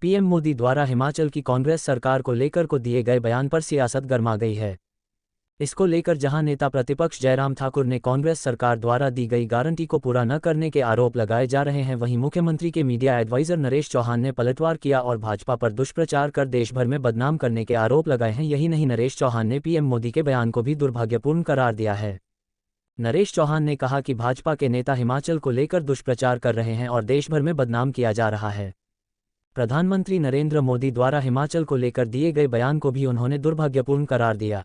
PM Modi द्वारा हिमाचल की कांग्रेस सरकार को लेकर दिए गए बयान पर सियासत गर्मा गई है। इसको लेकर जहां नेता प्रतिपक्ष जयराम ठाकुर ने कांग्रेस सरकार द्वारा दी गई गारंटी को पूरा न करने के आरोप लगाए जा रहे हैं, वहीं मुख्यमंत्री के मीडिया एडवाइजर नरेश चौहान ने पलटवार किया और भाजपा पर दुष्प्रचार कर देश भर में बदनाम करने के आरोप लगाए हैं। यही नहीं, नरेश चौहान ने पीएम मोदी के बयान को भी दुर्भाग्यपूर्ण करार दिया है। नरेश चौहान ने कहा कि भाजपा के नेता हिमाचल को लेकर दुष्प्रचार कर रहे हैं और देश भर में बदनाम किया जा रहा है। प्रधानमंत्री नरेंद्र मोदी द्वारा हिमाचल को लेकर दिए गए बयान को भी उन्होंने दुर्भाग्यपूर्ण करार दिया।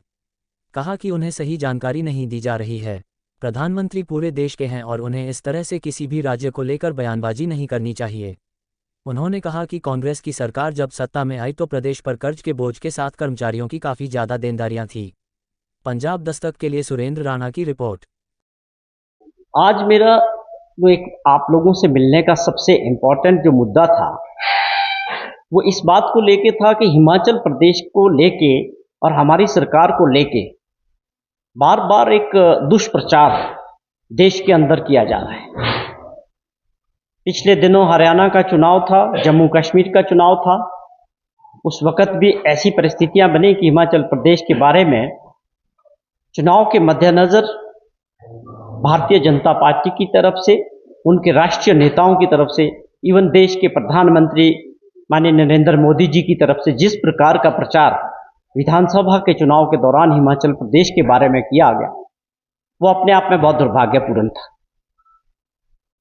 कहा कि उन्हें सही जानकारी नहीं दी जा रही है। प्रधानमंत्री पूरे देश के हैं और उन्हें इस तरह से किसी भी राज्य को लेकर बयानबाजी नहीं करनी चाहिए। उन्होंने कहा कि कांग्रेस की सरकार जब सत्ता में आई तो प्रदेश पर कर्ज के बोझ के साथ कर्मचारियों की काफ़ी ज़्यादा देनदारियां थी। पंजाब दस्तक के लिए सुरेंद्र राणा की रिपोर्ट। आज मेरा वो एक आप लोगों से मिलने का सबसे इम्पोर्टेंट जो मुद्दा था वो इस बात को लेके था कि हिमाचल प्रदेश को लेके और हमारी सरकार को लेके बार बार एक दुष्प्रचार देश के अंदर किया जा रहा है। पिछले दिनों हरियाणा का चुनाव था, जम्मू कश्मीर का चुनाव था। उस वक्त भी ऐसी परिस्थितियां बनी कि हिमाचल प्रदेश के बारे में चुनाव के मद्देनज़र भारतीय जनता पार्टी की तरफ से, उनके राष्ट्रीय नेताओं की तरफ से, इवन देश के प्रधानमंत्री माननीय नरेंद्र मोदी जी की तरफ से जिस प्रकार का प्रचार विधानसभा के चुनाव के दौरान हिमाचल प्रदेश के बारे में किया गया वो अपने आप में बहुत दुर्भाग्यपूर्ण था।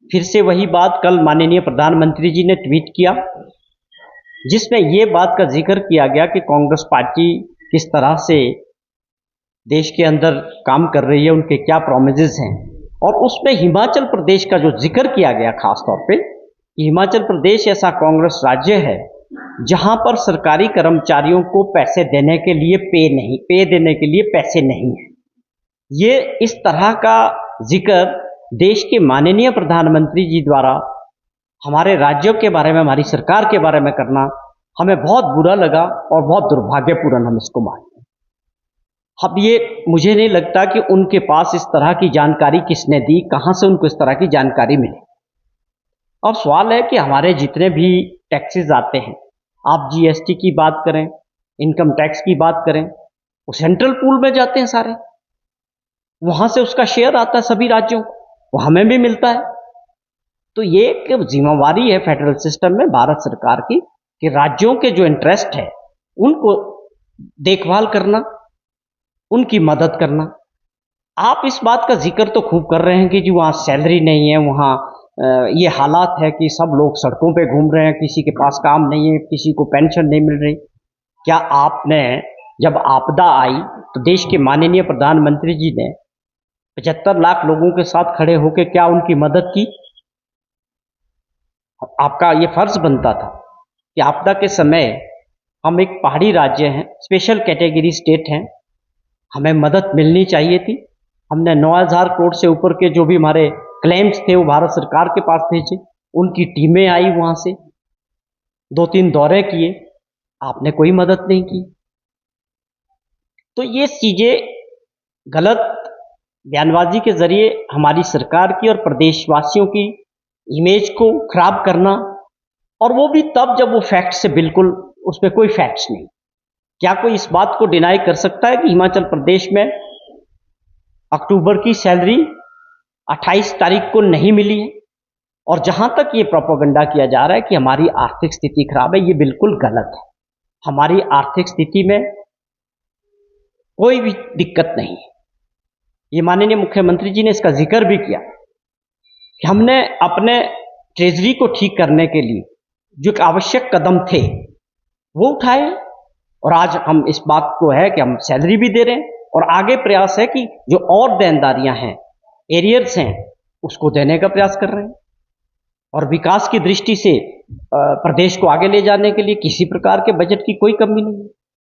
फिर से वही बात कल माननीय प्रधानमंत्री जी ने ट्वीट किया जिसमें ये बात का जिक्र किया गया कि कांग्रेस पार्टी किस तरह से देश के अंदर काम कर रही है, उनके क्या प्रोमिसेस हैं, और उसमें हिमाचल प्रदेश का जो जिक्र किया गया खास तौर पे कि हिमाचल प्रदेश ऐसा कांग्रेस राज्य है जहां पर सरकारी कर्मचारियों को पैसे देने के लिए पे देने के लिए पैसे नहीं है। ये इस तरह का जिक्र देश के माननीय प्रधानमंत्री जी द्वारा हमारे राज्यों के बारे में, हमारी सरकार के बारे में करना हमें बहुत बुरा लगा और बहुत दुर्भाग्यपूर्ण हम इसको मानते हैं। अब ये मुझे नहीं लगता कि उनके पास इस तरह की जानकारी किसने दी, कहां से उनको इस तरह की जानकारी मिली। अब सवाल है कि हमारे जितने भी टैक्सेस आते हैं, आप जीएसटी की बात करें, इनकम टैक्स की बात करें, वो सेंट्रल पूल में जाते हैं सारे, वहां से उसका शेयर आता है सभी राज्यों को, वो हमें भी मिलता है। तो ये एक जिम्मेवारी है फेडरल सिस्टम में भारत सरकार की कि राज्यों के जो इंटरेस्ट है उनको देखभाल करना, उनकी मदद करना। आप इस बात का जिक्र तो खूब कर रहे हैं कि जी वहाँ सैलरी नहीं है, वहाँ ये हालात है कि सब लोग सड़कों पे घूम रहे हैं, किसी के पास काम नहीं है, किसी को पेंशन नहीं मिल रही। क्या आपने जब आपदा आई तो देश के माननीय प्रधानमंत्री जी ने 75 लाख लोगों के साथ खड़े होकर क्या उनकी मदद की? आपका ये फर्ज बनता था कि आपदा के समय हम एक पहाड़ी राज्य हैं, स्पेशल कैटेगरी स्टेट हैं, हमें मदद मिलनी चाहिए थी। हमने 9000 करोड़ से ऊपर के जो भी हमारे क्लेम्स थे वो भारत सरकार के पास भेजे, उनकी टीमें आई, वहां से 2-3 दौरे किए, आपने कोई मदद नहीं की। तो ये चीजें गलत बयानबाजी के जरिए हमारी सरकार की और प्रदेशवासियों की इमेज को खराब करना, और वो भी तब जब वो फैक्ट से बिल्कुल उसमें कोई फैक्ट्स नहीं। क्या कोई इस बात को डिनाई कर सकता है कि हिमाचल प्रदेश में अक्टूबर की सैलरी 28 तारीख को नहीं मिली है? और जहां तक ये प्रोपेगेंडा किया जा रहा है कि हमारी आर्थिक स्थिति खराब है, ये बिल्कुल गलत है। हमारी आर्थिक स्थिति में कोई भी दिक्कत नहीं है। ये माननीय मुख्यमंत्री जी ने इसका जिक्र भी किया कि हमने अपने ट्रेजरी को ठीक करने के लिए जो आवश्यक कदम थे वो उठाए, और आज हम इस बात को है कि हम सैलरी भी दे रहे हैं और आगे प्रयास है कि जो और देनदारियां हैं, एरियर्स हैं, उसको देने का प्रयास कर रहे हैं। और विकास की दृष्टि से प्रदेश को आगे ले जाने के लिए किसी प्रकार के बजट की कोई कमी नहीं है।